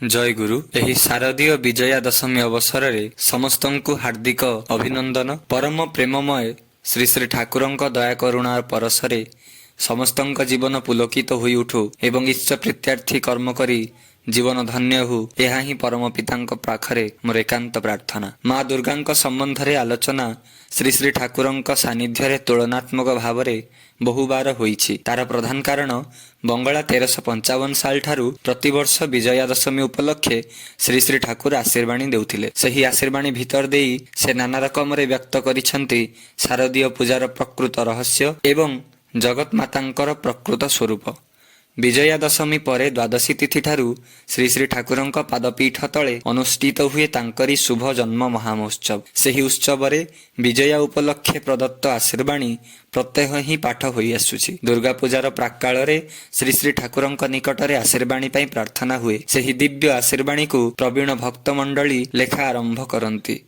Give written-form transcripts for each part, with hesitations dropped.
जय गुरु। एही शारदीय विजया दशमी अवसर रे समस्तंकु हार्दिक अभिनंदन। परम प्रेममय श्री श्री ठाकुरंक दया करुणा परसरे समस्तंक जीवन पुलकित होई उठु एवं इष्ट प्रत्यार्थी कर्म करी जीवन धन्य हो, यह ही परम पितांक पाखरे मोर एकांत प्रार्थना। माँ दुर्गांक संबंधरे आलोचना श्री श्री ठाकुरंक सानिध्य तुलनात्मक भाव बहुबार होईछि। तार प्रधान कारण बंगला 1355 साल ठारू प्रतिवर्ष विजया दशमी उपलक्षे श्री श्री ठाकुर आशीर्वाणी देउथिले। सही आशीर्वाणी भितर देई से नाना रकम रे व्यक्त करिसंती शारदीय पूजार प्रकृत रहस्य एवं जगत मातांकर प्रकृत स्वरूप। विजया दशमी परे द्वादशी तिथि ठारू श्री श्री ठाकुरंक पादपीठ तले अनुष्ठित हुए तांकरी शुभ जन्म महामहोत्सव। सेही उत्सवरे विजया उपलक्षे प्रदत्त आशीर्वाणी प्रत्यह ही पाठ होई आसुछि। दुर्गा पूजार प्राक्काल रे श्री श्री ठाकुरंक निकटरे आशीर्वाणी पई प्रार्थना हुए। सेही दिव्य आशीर्वाणी को प्रवीण भक्त मंडली लेखा आरंभ करंती।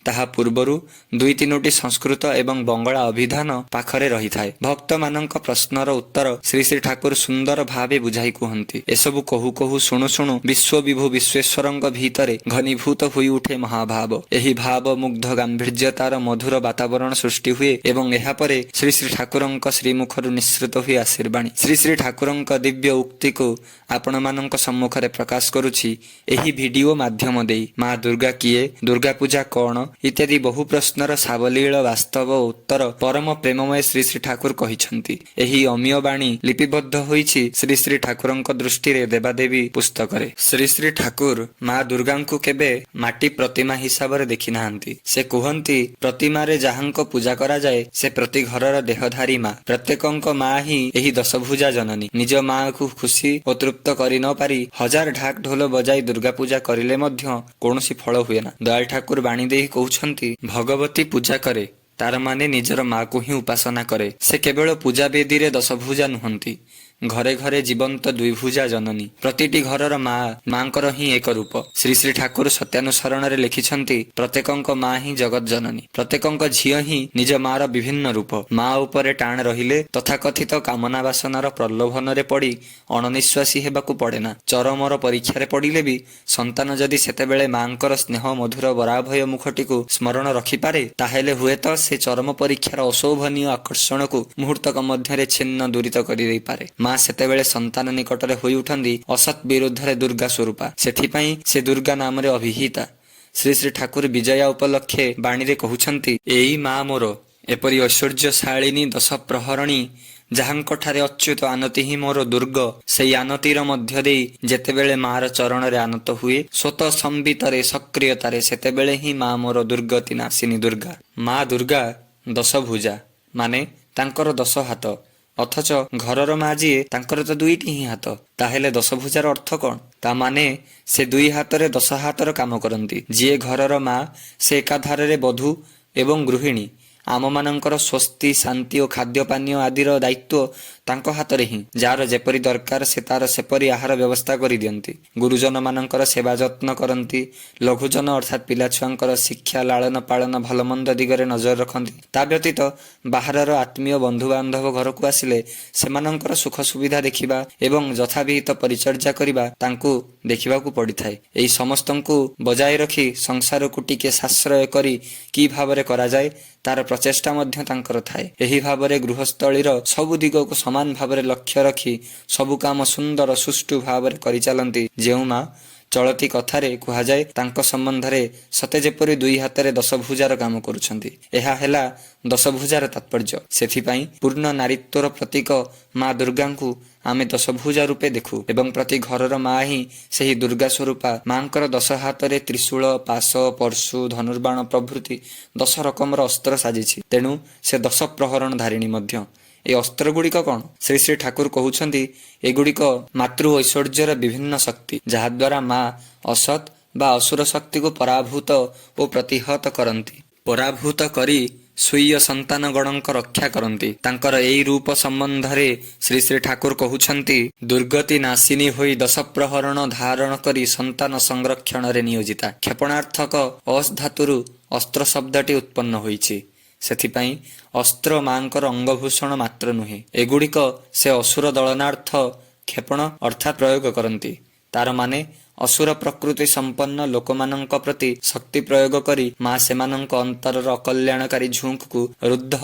ताहा पूर्वरु 2-3टी संस्कृत एवं बंगला अभिधान पाखरे रही थाए। भक्त मानक प्रश्नर उत्तर श्री श्री ठाकुर सुंदर भावे बुझाई कुहंती। एसबु कहु कहु शुणु शुणु विश्व विभु विश्वेश्वरंक भीतरे घनीभूत होई उठे महाभाव। एही भाव मुग्ध गांभीर्यतार मधुर वातावरण सृष्टि हुए एवं एहा परे श्री श्री ठाकुरंक श्रीमुखरु निश्रित हुई आशीर्वाणी। श्री श्री ठाकुरंक दिव्य उक्ति को आपण मानक सम्मुखरे प्रकाश करुछि एही वीडियो माध्यम देई। माँ दुर्गा किए, दुर्गा पूजा कौन इत्यादि बहु प्रश्नर सावलील वास्तव उत्तर परम प्रेममय श्री श्री ठाकुर कहिछंती। एही अमीय बाणी लिपिबद्ध होईछि श्री श्री ठाकुरंक दृष्टि रे देवादेवी पुस्तकरे। श्री श्री ठाकुर माँ दुर्गांकु केबे माटी प्रतिमा हिसाब रे देखि नाहंती। से कुहंती प्रतिमा रे जाहांक पूजा करा जाए से प्रति घरर देहधारी माँ। प्रत्येकंक माँ ही एही दशभुजा जननी। निज माँ को खुशी और तृप्त करि न पारी हजार ढाक ढोल बजाई दुर्गा पूजा करिले मध्य कोनोसी फल हुए ना। दयाल ठाकुर बाणी देई भगवती पूजा करे तार माने निजर माँ को ही उपासना करे। से केवल पूजा वेदी रे दशभुजा नुहंती, घरे घरे जीवंत द्विभुजा जननी। प्रतिटी घरर माँकर ही एक रूप। श्री श्री ठाकुर सत्यानुसरण रे लिखिछंती प्रत्येकंक माँ ही जगत जननी। प्रत्येकंक झियो ही निज मार विभिन्न रूप। माँ उपरे टाण रहिले तथाकथित कामना बासनार प्रलोभन रे पड़ी अणनिश्वासी हेबाकू पड़ेना। चरमर परीक्षा रे पड़िले भी संतान जदि सेतेबेले माँकर स्नेह मधुर बराभय मुखटी को स्मरण रखिपारे ताहेले हुएत से चरम परीक्षार अशोभनीय आकर्षण को मुहूर्तक मध्य छिन्न दूरित करि देई पारे। माँ सेतेबेले संतान निकटरे होई उठंदी असत विरुद्धरे दुर्गा स्वरूपा। सेथिपाई से दुर्गा नाम रे अभिहिता। श्री श्री ठाकुर विजया उपलक्षे बाणी रे कहुछंती एई माँ मोर एपरि ऐश्वर्यशालिनी दश प्रहरणी जाहांकठारे अच्युत आनति ही मोर दुर्ग। सेई आनतिर मध्य देई जेतेबेले मार चरण रे आनत हुए स्वत संबितरे सक्रियतारे सेतेबेले ही माँ मोर दुर्गति नासिनी दुर्गा। माँ दुर्गा दशभुजा माने तांकर 10 हाथ, अथच घरर माँ जीए तांकर तो 2टी ही हाथ। ताहेले दशभुजार अर्थ कौन? ता माने से 2 हाथरे 10 हाथर काम करती। जीए घरर माँ से एकाधारे रे बधू एवं गृहिणी। आम मानकर स्वस्ति शांति और खाद्य पानीय आदिर दायित्व तांको हातरे ही। जार जेपरी दरकार से तार सेपरी आहार व्यवस्था करि दियंती। गुरुजन मानकर सेवा जत्न करती। लघुजन अर्थात पिला छुआंकर शिक्षा लालन पालन भल मंद दिगरे नजर रखती। ता व्यतीत बाहरर आत्मीय बंधु बांधव घर को आसिले सेमानंकर सुख सुविधा देखिबा एवं यथाविहित परिचर्या करिबा तांकु देखिबाकू पड़िथाए। एई समस्तंकु बजाय रखी संसार को टिके साश्रय करी कि भावरे करा जाए तार प्रचेष्टा मध्य तांकर थाए। एही भावरे गृहस्थलीर सबु दिग को समान भावरे लक्ष्य रखी सबु काम सुंदर सुष्ठु भावरे करि चालंती। जेउ माँ चलती कथारे कुहा जाए तांको संबंधरे सते जेपरि 2 हाथरे 10 भुजार काम करुछंती। एहा हेला 10 भुजार तात्पर्य। सेथिपाई पूर्ण नारीत्वर प्रतीक माँ दुर्गांकु आमे 10 भुजा रूपे देखु एवं प्रति घरर माँ ही सेही दुर्गा स्वरूपा। माँकर 10 हाथरे त्रिशूल, पाश, परशु, धनुर्बाण प्रभृति 10 रकमर अस्त्र साजिछि। तेणु से 10 प्रहरण धारिणी मध्य। ए अस्त्र गुड़िक कौन? श्री श्री ठाकुर कहउछंती एगुड़िक मातृ ऐश्वर्यर विभिन्न शक्ति जहाद्वारा माँ असत बा असुर शक्ति को पराभूत और प्रतिहत करती। पराभूत करी स्वीय संतान गणक रक्षा करती। तांकर एई रूप संबंधरे श्री श्री ठाकुर कहउछंती दुर्गति नाशिनी होई 10 प्रहरण धारण करी संतान संरक्षण रे नियोजिता। क्षेपणार्थक अस धातुरु अस्त्र शब्दटी उत्पन्न होईछि। सेथिपाई अस्त्र मांकर अंगभूषण मात्र नुहे। एगुड़िक से असुर दलनार्थ क्षेपण अर्थात प्रयोग करती। तार माने ଅସୁର ପ୍ରକୃତି ସମ୍ପନ୍ନ ଲୋକମାନଙ୍କ ପ୍ରତି ଶକ୍ତି ପ୍ରୟୋଗ କରି ମା ସେମାନଙ୍କ ଅନ୍ତରର ଅକଲ୍ୟାଣକାରୀ ଝୁଙ୍କକୁ ରୁଦ୍ଧ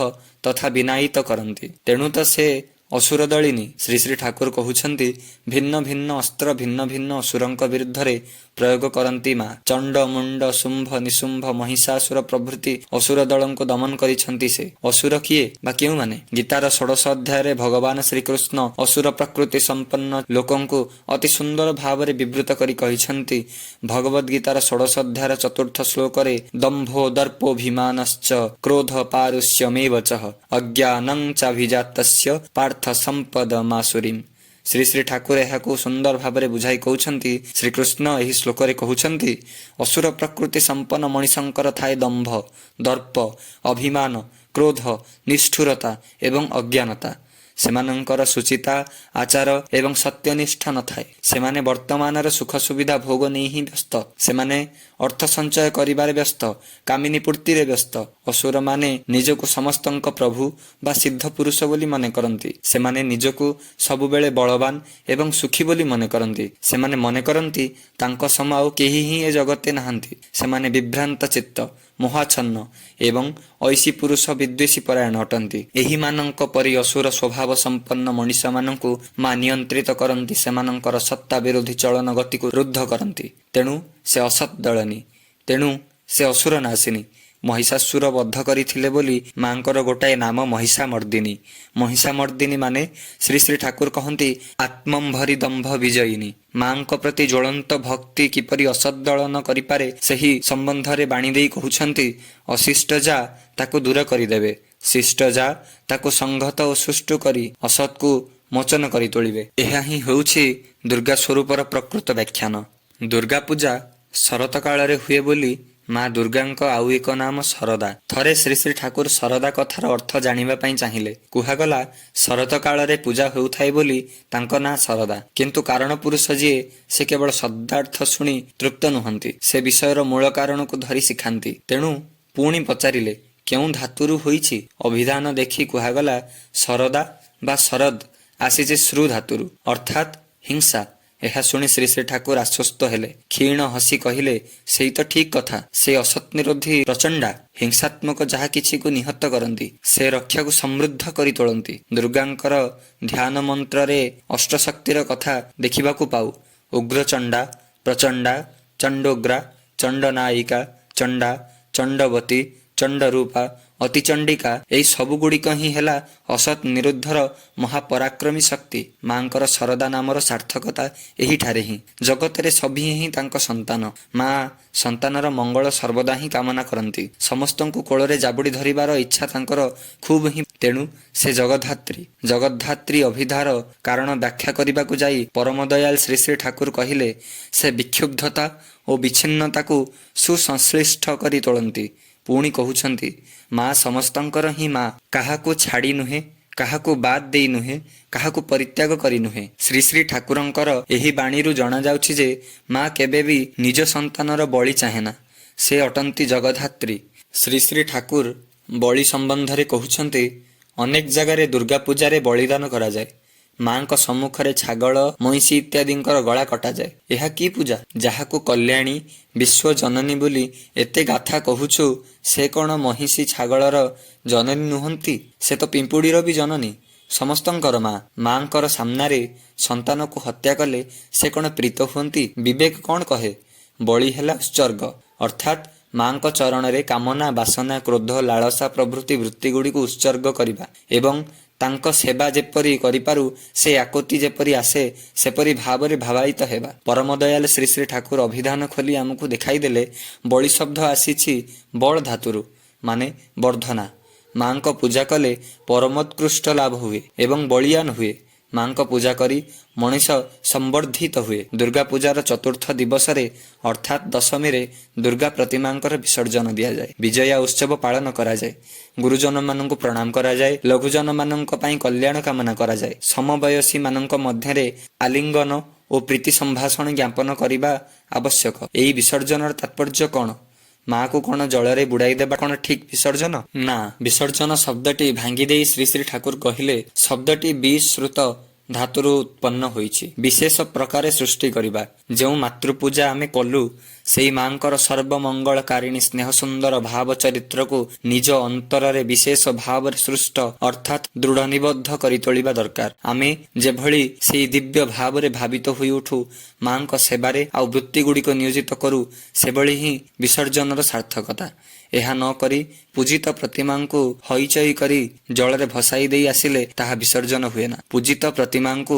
ତଥା ବିନାୟିତ କରନ୍ତି। ତେଣୁ ତ ସେ ଅସୁର ଦଳିନୀ। ଶ୍ରୀ ଶ୍ରୀ ଠାକୁର କହୁଛନ୍ତି, ଭିନ୍ନ ଭିନ୍ନ ଅସ୍ତ୍ର ଭିନ୍ନ ଭିନ୍ନ ଅସୁରଙ୍କ ବିରୁଦ୍ଧରେ ପ୍ରୟୋଗ କରନ୍ତି ମା। ଚଣ୍ଡ, ମୁଣ୍ଡ, ଶୁମ୍ଭ, ନିଶୁମ୍ଭ, ମହିଷାସୁର ପ୍ରଭୃତି ଅସୁର ଦଳଙ୍କୁ ଦମନ କରିଛନ୍ତି ସେ। ଅସୁର କିଏ ବା କେଉଁମାନେ? ଗୀତାର 16 ଅଧ୍ୟାୟରେ ଭଗବାନ ଶ୍ରୀକୃଷ୍ଣ ଅସୁର ପ୍ରକୃତି ସମ୍ପନ୍ନ ଲୋକଙ୍କୁ ଅତି ସୁନ୍ଦର ଭାବରେ ବିବୃତ କରି କହିଛନ୍ତି। ଭଗବଦ୍ ଗୀତାର 16 ଅଧ୍ୟାୟର 4ଥ ଶ୍ଲୋକରେ ଦମ୍ଭୋ ଦର୍ପୋଭିମାନଶ୍ଚ କ୍ରୋଧ ପାରୁଷ୍ୟମେବ ଚଃ ଅଜ୍ଞାନଂ ଚାଭିଜାତସ୍ୟ ପାର୍ଥ ସମ୍ପଦ ମାସୁରୀମ୍। ଶ୍ରୀ ଶ୍ରୀ ଠାକୁର ଏହାକୁ ସୁନ୍ଦର ଭାବରେ ବୁଝାଇ କହୁଛନ୍ତି। ଶ୍ରୀକୃଷ୍ଣ ଏହି ଶ୍ଲୋକରେ କହୁଛନ୍ତି, ଅସୁର ପ୍ରକୃତି ସମ୍ପନ୍ନ ମଣିଷଙ୍କର ଥାଏ ଦମ୍ଭ, ଦର୍ପ, ଅଭିମାନ, କ୍ରୋଧ, ନିଷ୍ଠୁରତା ଏବଂ ଅଜ୍ଞାନତା। ସେମାନଙ୍କର ସୁଚିତା, ଆଚାର ଏବଂ ସତ୍ୟନିଷ୍ଠ ନଥାଏ। ସେମାନେ ବର୍ତ୍ତମାନର ସୁଖ ସୁବିଧା ଭୋଗ ନେଇ ହିଁ ବ୍ୟସ୍ତ। ସେମାନେ ଅର୍ଥ ସଞ୍ଚୟ କରିବାରେ ବ୍ୟସ୍ତ, କାମିନୀ ପୂର୍ତ୍ତିରେ ବ୍ୟସ୍ତ। ଅସୁରମାନେ ନିଜକୁ ସମସ୍ତଙ୍କ ପ୍ରଭୁ ବା ସିଦ୍ଧ ପୁରୁଷ ବୋଲି ମନେ କରନ୍ତି। ସେମାନେ ନିଜକୁ ସବୁବେଳେ ବଳବାନ ଏବଂ ସୁଖୀ ବୋଲି ମନେ କରନ୍ତି। ସେମାନେ ମନେ କରନ୍ତି ତାଙ୍କ ସମ ଆଉ କେହି ହିଁ ଏ ଜଗତେ ନାହାନ୍ତି। ସେମାନେ ବିଭ୍ରାନ୍ତ ଚିତ୍ତ, ମୋହାଚ୍ଛନ୍ନ ଏବଂ ଐଶୀ ପୁରୁଷ ବିଦ୍ୱେଷୀ ପରାୟଣ ଅଟନ୍ତି। ଏହିମାନଙ୍କ ପରି ଅସୁର ସ୍ୱଭାବ ସମ୍ପନ୍ନ ମଣିଷମାନଙ୍କୁ ମା ନିୟନ୍ତ୍ରିତ କରନ୍ତି, ସେମାନଙ୍କର ସତ୍ତା ବିରୋଧୀ ଚଳନ ଗତିକୁ ରୁଦ୍ଧ କରନ୍ତି। ତେଣୁ ସେ ଅସତ୍ ଦଳନୀ, ତେଣୁ ସେ ଅସୁର ନାଶିନୀ। ମହିଷାସୁର ବଦ୍ଧ କରିଥିଲେ ବୋଲି ମାଙ୍କର ଗୋଟାଏ ନାମ ମହିଷାମର୍ଦିନୀ। ମହିଷାମର୍ଦିନୀ ମାନେ ଶ୍ରୀ ଶ୍ରୀ ଠାକୁର କହନ୍ତି ଆତ୍ମମ୍ଭରି ଦମ୍ଭ ବିଜୟିନୀ। ମାଙ୍କ ପ୍ରତି ଜ୍ୱଳନ୍ତ ଭକ୍ତି କିପରି ଅସତ୍ ଦଳନ କରିପାରେ ସେହି ସମ୍ବନ୍ଧରେ ବାଣୀ ଦେଇ କହୁଛନ୍ତି, ଅଶିଷ୍ଟ ଯା ତାକୁ ଦୂର କରିଦେବେ, ଶିଷ୍ଟ ଯା ତାକୁ ସଂଘତ ଓ ସୁଷ୍ଠୁ କରି ଅସତ୍କୁ ମୋଚନ କରି ତୋଳିବେ। ଏହା ହିଁ ହେଉଛି ଦୁର୍ଗା ସ୍ୱରୂପର ପ୍ରକୃତ ବ୍ୟାଖ୍ୟାନ। ଦୁର୍ଗା ପୂଜା ଶରତ କାଳରେ ହୁଏ ବୋଲି ମା ଦୁର୍ଗାଙ୍କ ଆଉ ଏକ ନାମ ଶରଦା। ଥରେ ଶ୍ରୀ ଶ୍ରୀ ଠାକୁର ଶରଦା କଥାର ଅର୍ଥ ଜାଣିବା ପାଇଁ ଚାହିଁଲେ। କୁହାଗଲା ଶରତ କାଳରେ ପୂଜା ହେଉଥାଏ ବୋଲି ତାଙ୍କ ନାଁ ଶରଦା। କିନ୍ତୁ କାରଣ ପୁରୁଷ ଯିଏ, ସେ କେବଳ ଶବ୍ଦାର୍ଥ ଶୁଣି ତୃପ୍ତ ନୁହନ୍ତି, ସେ ବିଷୟର ମୂଳ କାରଣକୁ ଧରି ଶିଖାନ୍ତି। ତେଣୁ ପୁଣି ପଚାରିଲେ କେଉଁ ଧାତୁରୁ ହୋଇଛି? ଅଭିଧାନ ଦେଖି କୁହାଗଲା ଶରଦା ବା ଶରଦ ଆସିଛି ଶ୍ରୁ ଧାତୁରୁ, ଅର୍ଥାତ୍ ହିଂସା। ଏହା ଶୁଣି ଶ୍ରୀ ଶ୍ରୀ ଠାକୁର ଆଶ୍ୱସ୍ତ ହେଲେ। କ୍ଷୀଣ ହସି କହିଲେ, ସେଇ ତ ଠିକ୍ କଥା। ସେ ଅସତ୍ ନିରୋଧୀ ପ୍ରଚଣ୍ଡା, ହିଂସାତ୍ମକ ଯାହା କିଛିକୁ ନିହତ କରନ୍ତି, ସେ ରକ୍ଷାକୁ ସମୃଦ୍ଧ କରି ତୋଳନ୍ତି। ଦୁର୍ଗାଙ୍କର ଧ୍ୟାନ ମନ୍ତ୍ରରେ ଅଷ୍ଟଶକ୍ତିର କଥା ଦେଖିବାକୁ ପାଉ। ଉଗ୍ରଚଣ୍ଡା, ପ୍ରଚଣ୍ଡା, ଚଣ୍ଡୋଗ୍ରା, ଚଣ୍ଡନାୟିକା, ଚଣ୍ଡା, ଚଣ୍ଡବତୀ, ଚଣ୍ଡରୂପା, ଅତିଚଣ୍ଡିକା, ଏହି ସବୁଗୁଡ଼ିକ ହିଁ ହେଲା ଅସତ୍ ନିରୁଦ୍ଧର ମହାପରାକ୍ରମୀ ଶକ୍ତି। ମାଙ୍କର ଶରଦା ନାମର ସାର୍ଥକତା ଏହିଠାରେ ହିଁ। ଜଗତରେ ସଭିଏ ହିଁ ତାଙ୍କ ସନ୍ତାନ। ମା ସନ୍ତାନର ମଙ୍ଗଳ ସର୍ବଦା ହିଁ କାମନା କରନ୍ତି। ସମସ୍ତଙ୍କୁ କୋଳରେ ଜାବୁଡ଼ି ଧରିବାର ଇଚ୍ଛା ତାଙ୍କର ଖୁବ୍ ହିଁ। ତେଣୁ ସେ ଜଗଦ୍ଧାତ୍ରୀ। ଜଗଦ୍ଧାତ୍ରୀ ଅଭିଧାର କାରଣ ବ୍ୟାଖ୍ୟା କରିବାକୁ ଯାଇ ପରମ ଦୟାଲ ଶ୍ରୀ ଶ୍ରୀ ଠାକୁର କହିଲେ, ସେ ବିକ୍ଷୁବ୍ଧତା ଓ ବିଚ୍ଛିନ୍ନତାକୁ ସୁସଂଶ୍ଳିଷ୍ଟ କରି ତୋଳନ୍ତି। ପୁଣି କହୁଛନ୍ତି, ମା ସମସ୍ତଙ୍କର ହିଁ ମା, କାହାକୁ ଛାଡ଼ି ନୁହେଁ, କାହାକୁ ବାଦ୍ ଦେଇ ନୁହେଁ, କାହାକୁ ପରିତ୍ୟାଗ କରି ନୁହେଁ। ଶ୍ରୀ ଶ୍ରୀ ଠାକୁରଙ୍କର ଏହି ବାଣୀରୁ ଜଣାଯାଉଛି ଯେ ମା କେବେ ବି ନିଜ ସନ୍ତାନର ବଳି ଚାହେଁନା। ସେ ଅଟନ୍ତି ଜଗଦ୍ଧାତ୍ରୀ। ଶ୍ରୀ ଶ୍ରୀ ଠାକୁର ବଳି ସମ୍ବନ୍ଧରେ କହୁଛନ୍ତି, ଅନେକ ଜାଗାରେ ଦୁର୍ଗା ପୂଜାରେ ବଳିଦାନ କରାଯାଏ। ମାଙ୍କ ସମ୍ମୁଖରେ ଛାଗଳ, ମଇଁଷି ଇତ୍ୟାଦିଙ୍କର ଗଳା କଟାଯାଏ। ଏହା କି ପୂଜା? ଯାହାକୁ କଲ୍ୟାଣୀ, ବିଶ୍ୱ ଜନନୀ ବୋଲି ଏତେ ଗାଥା କହୁଛୁ, ସେ କ'ଣ ମହିଷି ଛାଗଳର ଜନନୀ ନୁହନ୍ତି? ସେ ତ ପିମ୍ପୁଡ଼ିର ବି ଜନନୀ, ସମସ୍ତଙ୍କର ମା। ମାଙ୍କର ସାମ୍ନାରେ ସନ୍ତାନକୁ ହତ୍ୟା କଲେ ସେ କ'ଣ ପ୍ରୀତ ହୁଅନ୍ତି? ବିବେକ କ'ଣ କହେ? ବଳି ହେଲା ଉତ୍ସର୍ଗ, ଅର୍ଥାତ୍ ମାଙ୍କ ଚରଣରେ କାମନା, ବାସନା, କ୍ରୋଧ, ଲାଳସା ପ୍ରଭୃତି ବୃତ୍ତିଗୁଡ଼ିକୁ ଉତ୍ସର୍ଗ କରିବା ଏବଂ ତାଙ୍କ ସେବା ଯେପରି କରିପାରୁ ସେ ଆକୁତି ଯେପରି ଆସେ ସେପରି ଭାବରେ ଭାବାୟିତ ହେବା। ପରମ ଦୟାଲ ଶ୍ରୀ ଶ୍ରୀ ଠାକୁର ଅଭିଧାନ ଖୋଲି ଆମକୁ ଦେଖାଇଦେଲେ, ବଳି ଶବ୍ଦ ଆସିଛି ବଳ ଧାତୁରୁ, ମାନେ ବର୍ଦ୍ଧନା। ମାଙ୍କ ପୂଜା କଲେ ପରମୋତ୍କୃଷ୍ଟ ଲାଭ ହୁଏ ଏବଂ ବଳିୟାନ ହୁଏ। ମାଙ୍କ ପୂଜା କରି ମଣିଷ ସମ୍ବର୍ଦ୍ଧିତ ହୁଏ। ଦୁର୍ଗା ପୂଜାର ଚତୁର୍ଥ ଦିବସରେ ଅର୍ଥାତ୍ ଦଶମୀରେ ଦୁର୍ଗା ପ୍ରତିମାଙ୍କର ବିସର୍ଜନ ଦିଆଯାଏ। ବିଜୟା ଉତ୍ସବ ପାଳନ କରାଯାଏ। ଗୁରୁଜନମାନଙ୍କୁ ପ୍ରଣାମ କରାଯାଏ। ଲଘୁଜନମାନଙ୍କ ପାଇଁ କଲ୍ୟାଣ କାମନା କରାଯାଏ। ସମବୟସୀମାନଙ୍କ ମଧ୍ୟରେ ଆଲିଙ୍ଗନ ଓ ପ୍ରୀତି ସମ୍ଭାଷଣ ଜ୍ଞାପନ କରିବା ଆବଶ୍ୟକ। ଏହି ବିସର୍ଜନର ତାତ୍ପର୍ଯ୍ୟ କ'ଣ? ମାକୁ କ'ଣ ଜଳରେ ବୁଡ଼ାଇ ଦେବା କ'ଣ ଠିକ୍ ବିସର୍ଜନ? ନା। ବିସର୍ଜନ ଶବ୍ଦଟି ଭାଙ୍ଗି ଦେଇ ଶ୍ରୀ ଶ୍ରୀ ଠାକୁର କହିଲେ, ଶବ୍ଦଟି ବିଶ୍ରୁତ ଧାତୁରୁ ଉତ୍ପନ୍ନ ହୋଇଛି। ବିଶେଷ ପ୍ରକାରେ ସୃଷ୍ଟି କରିବା। ଯେଉଁ ମାତୃପୂଜା ଆମେ କଲୁ ସେହି ମାଙ୍କର ସର୍ବମଙ୍ଗଳକାରିଣୀ ସ୍ନେହ ସୁନ୍ଦର ଭାବ ଚରିତ୍ରକୁ ନିଜ ଅନ୍ତରରେ ବିଶେଷ ଭାବରେ ସୃଷ୍ଟ ଅର୍ଥାତ୍ ଦୃଢ଼ ନିବଦ୍ଧ କରି ତୋଳିବା ଦରକାର। ଆମେ ଯେଭଳି ସେହି ଦିବ୍ୟ ଭାବରେ ଭାବିତ ହୋଇ ଉଠୁ, ମାଙ୍କ ସେବାରେ ଆଉ ବୃତ୍ତିଗୁଡ଼ିକ ନିୟୋଜିତ କରୁ, ସେଭଳି ହିଁ ବିସର୍ଜନର ସାର୍ଥକତା। ଏହା ନ କରି ପୂଜିତ ପ୍ରତିମାଙ୍କୁ ହଇଚଇ କରି ଜଳରେ ଭସାଇ ଦେଇ ଆସିଲେ ତାହା ବିସର୍ଜନ ହୁଏ ନା। ପୂଜିତ ପ୍ରତିମାଙ୍କୁ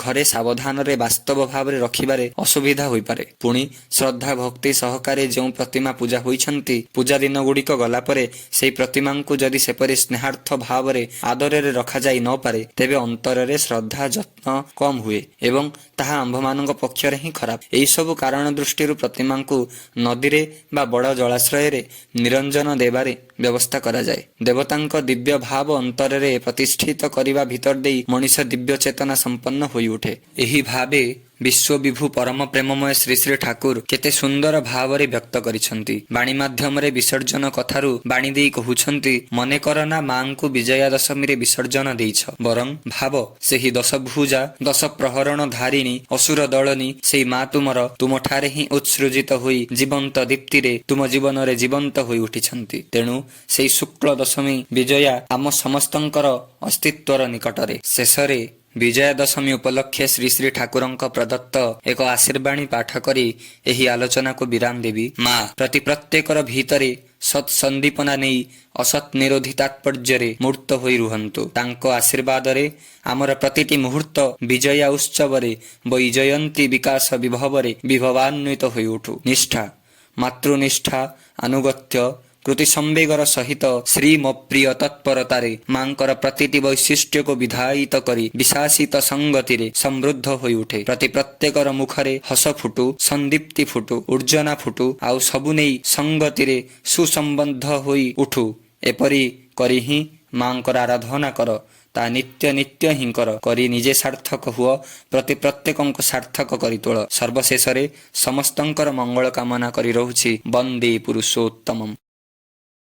ଘରେ ସାବଧାନରେ ବାସ୍ତବ ଭାବରେ ରଖିବାରେ ଅସୁବିଧା ହୋଇପାରେ। ପୁଣି ଶ୍ରଦ୍ଧା ଭକ୍ତି ସହକାରେ ଯେଉଁ ପ୍ରତିମା ପୂଜା ହୋଇଛନ୍ତି, ପୂଜା ଦିନ ଗୁଡ଼ିକ ଗଲା ପରେ ସେହି ପ୍ରତିମାଙ୍କୁ ଯଦି ସେପରି ସ୍ନେହାର୍ଥ ଭାବରେ ଆଦରରେ ରଖାଯାଇ ନ ପାରେ, ତେବେ ଅନ୍ତରରେ ଶ୍ରଦ୍ଧା ଯତ୍ନ କମ୍ ହୁଏ ଏବଂ ତାହା ଆମ୍ଭମାନଙ୍କ ପକ୍ଷରେ ହିଁ ଖରାପ। ଏହିସବୁ କାରଣ ଦୃଷ୍ଟିରୁ ପ୍ରତିମାଙ୍କୁ ନଦୀରେ ବା ବଡ଼ ଜଳାଶ୍ରୟରେ ନିରଞ୍ଜନ ଦେବାରେ ବ୍ୟବସ୍ଥା କରାଯାଏ। ଦେବତାଙ୍କ ଦିବ୍ୟ ଭାବ ଅନ୍ତରରେ ପ୍ରତିଷ୍ଠିତ କରିବା ଭିତର ଦେଇ ମଣିଷ ଦିବ୍ୟ ଚେତନା ସମ୍ପନ୍ନ ହୋଇ ଉଠେ। ଏହି ଭାବେ ବିଶ୍ୱବିଭୁ ପରମ ପ୍ରେମମୟ ଶ୍ରୀ ଶ୍ରୀ ଠାକୁର କେତେ ସୁନ୍ଦର ଭାବରେ ବ୍ୟକ୍ତ କରିଛନ୍ତି। ବାଣୀ ମାଧ୍ୟମରେ ବିସର୍ଜନ କଥାରୁ ବାଣୀ ଦେଇ କହୁଛନ୍ତି, ମନେକର ନା ମାଙ୍କୁ ବିଜୟା ଦଶମୀରେ ବିସର୍ଜନ ଦେଇଛ, ବରଂ ଭାବ ସେହି ଦଶଭୁଜା ଦଶ ପ୍ରହରଣ ଧାରିଣୀ ଅସୁର ଦଳନୀ ସେହି ମା ତୁମଠାରେ ହିଁ ଉତ୍ସୃଜିତ ହୋଇ ଜୀବନ୍ତ ଦୀପ୍ତିରେ ତୁମ ଜୀବନରେ ଜୀବନ୍ତ ହୋଇ ଉଠିଛନ୍ତି। ତେଣୁ ସେହି ଶୁକ୍ଳ ଦଶମୀ ବିଜୟା ଆମ ସମସ୍ତଙ୍କର ଅସ୍ତିତ୍ୱର ନିକଟରେ। ଶେଷରେ ବିଜୟା ଦଶମୀ ଉପଲକ୍ଷେ ଶ୍ରୀ ଶ୍ରୀ ଠାକୁରଙ୍କ ପ୍ରଦତ୍ତ ଏକ ଆଶୀର୍ବାଣୀ ପାଠ କରି ଏହି ଆଲୋଚନାକୁ ବିରାମ ଦେବି। ମା ପ୍ରତି ପ୍ରତ୍ୟେକର ଭିତରେ ସତ୍ ସନ୍ଦୀପନା ନେଇ ଅସତ୍ ନିରୋଧୀ ତାତ୍ପର୍ଯ୍ୟରେ ମୂର୍ତ୍ତ ହୋଇ ରୁହନ୍ତୁ। ତାଙ୍କ ଆଶୀର୍ବାଦରେ ଆମର ପ୍ରତିଟି ମୁହୂର୍ତ୍ତ ବିଜୟା ଉତ୍ସବରେ ବୈଜୟନ୍ତୀ ବିକାଶ ବିଭବରେ ବିଭବାନ୍ୱିତ ହୋଇ ଉଠୁ। ନିଷ୍ଠା, ମାତୃନିଷ୍ଠା, ଆନୁଗତ୍ୟ, କୃତି ସମ୍ବେଗର ସହିତ ଶ୍ରୀମପ୍ରିୟ ତତ୍ପରତାରେ ମାଙ୍କର ପ୍ରତିଟି ବୈଶିଷ୍ଟ୍ୟକୁ ବିଧାୟିତ କରି ବିଶାସିତ ସଙ୍ଗତିରେ ସମୃଦ୍ଧ ହୋଇ ଉଠେ। ପ୍ରତି ପ୍ରତ୍ୟେକର ମୁଖରେ ହସ ଫୁଟୁ, ସନ୍ଦୀପ୍ତି ଫୁଟୁ, ଉର୍ଜନା ଫୁଟୁ, ଆଉ ସବୁ ନେଇ ସଙ୍ଗତିରେ ସୁସମ୍ବଦ୍ଧ ହୋଇ ଉଠୁ। ଏପରି କରି ହିଁ ମାଙ୍କର ଆରାଧନା କର। ତା ନିତ୍ୟ ନିତ୍ୟ ହିଁ କର। କରି ନିଜେ ସାର୍ଥକ ହୁଅ, ପ୍ରତି ପ୍ରତ୍ୟେକଙ୍କୁ ସାର୍ଥକ କରି ତୋଳ। ସର୍ବଶେଷରେ ସମସ୍ତଙ୍କର ମଙ୍ଗଳ କାମନା କରି ରହୁଛି। ବନ୍ଦେ ପୁରୁଷୋତ୍ତମମ୍।